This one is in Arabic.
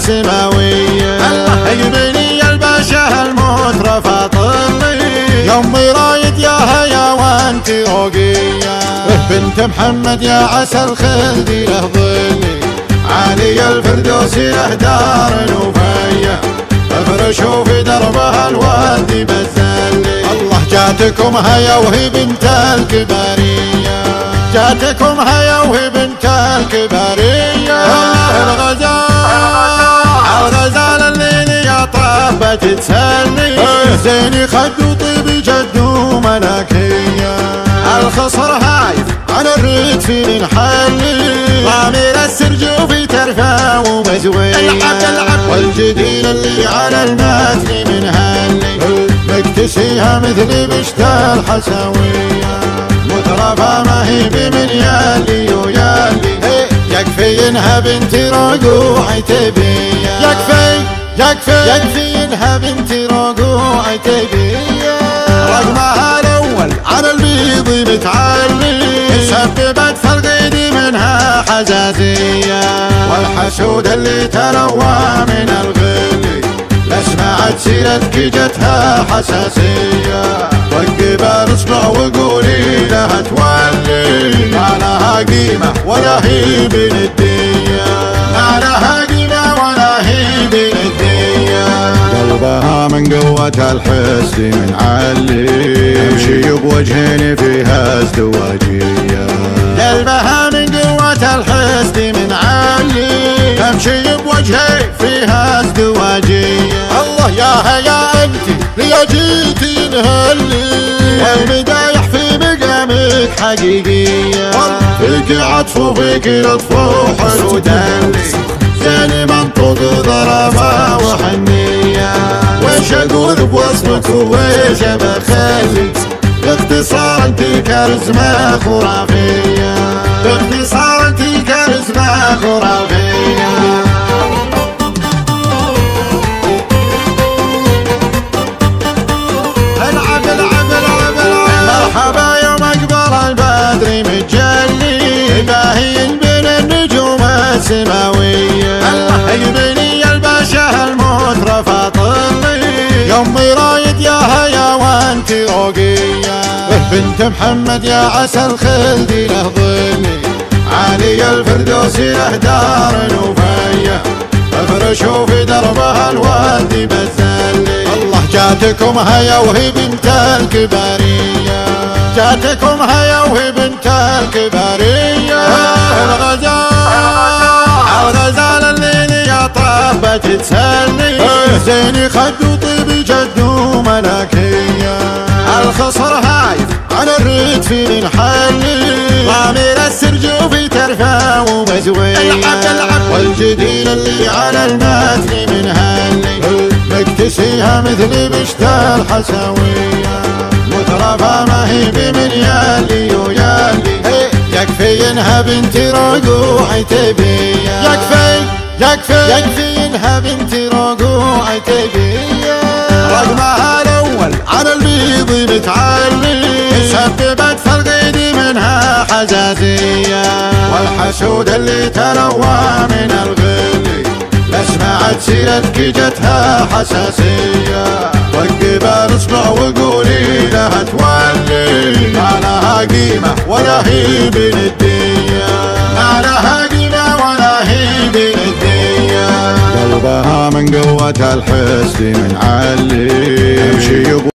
سماوية. يبني الباشا المترفع طلي يمي رايد يا هيا وانت روقية. بنت محمد يا عسى الخلد له ظلي عالي الفردوس له دار الوفية. افرشوا في دربها الوادي بزلي. الله جاتكم هيا وهي بنت الكبارية. جاتكم هيا وهي بنت الكبارية. الغزال الليل يا طابة تسلي زيني خد وطيب جد وملكية. الخصر هايف على الريد في الحلي ضامر السرجوفي ترفع ومزوية. والجديل اللي على المتن من هلي مكتسيها مثل بشت الحساوية. مترفة ما هي بمن يالي ويالي يكفي انها بنت رقوع تبية. يكفي انها بنت رقوع تبية. رقمها الاول على البيض متعلي سببت في القيد منها حزازية. والحسود اللي تلوى من الغلي لسمعت سيرتك جتها حساسية. وقف اصبع وقولي لها تولي ما لها قيمة ولا هي بندية. ما لها قيمة ولا هي بندية. قلبها من قوة الحسد من علي تمشي بوجهين فيها ازدواجية. قلبها من قوة الحسد من علي تمشي بوجهين فيها ازدواجية. الله يا انتي ليا جيتي نهلي والمدايح في مقامك حقيقية. فيك عطف وفيك لطف وحلو دلي زيني منطوق ظرفة وحنية. ويش اقول بوصفك ويش بخلي باختصار انتي كاريزما خرافية. باختصار انتي كاريزما خرافية. مرحبا يوم اقبل البدر متجلي باهين بين النجوم السماوية. يبني الباشا المترفع طلي يمي رايد يا هيا وانت روقية. بنت محمد يا عسى الخلد له ظلي عالي الفردوس له دار الوفية. افرشوا في دربها الوادي بزلي. الله جاتكم هيا وهي بنت الكبارية. جاتكم هيا وهي بنت الكبارية. الغزال الليل يا طابة تسلي زيني خد وطيب جد وملكية. الخصر هايف على الريد في الحلي ضامر السرجوفي ترفع ومزوية. والجديل اللي على المتن من هلي مكتسيها مثل بشت الحساوية. مترفة ما هي بمن يالي ويالي يكفي انها بنت رقوع تبية. يكفي انها بنت رقوع تبية. رقمها الاول على البيض متعلي سببت في القيد منها حزازية. والحسود اللي تلوى من الغلي لسمعت سيرتك جتها حساسية. وقف اصبع وقولي لها تولي ما لها قيمة ولا هي بندية. ما لها قيمة ولا هي بندية. قلبها من قوة الحسد من علي تمشي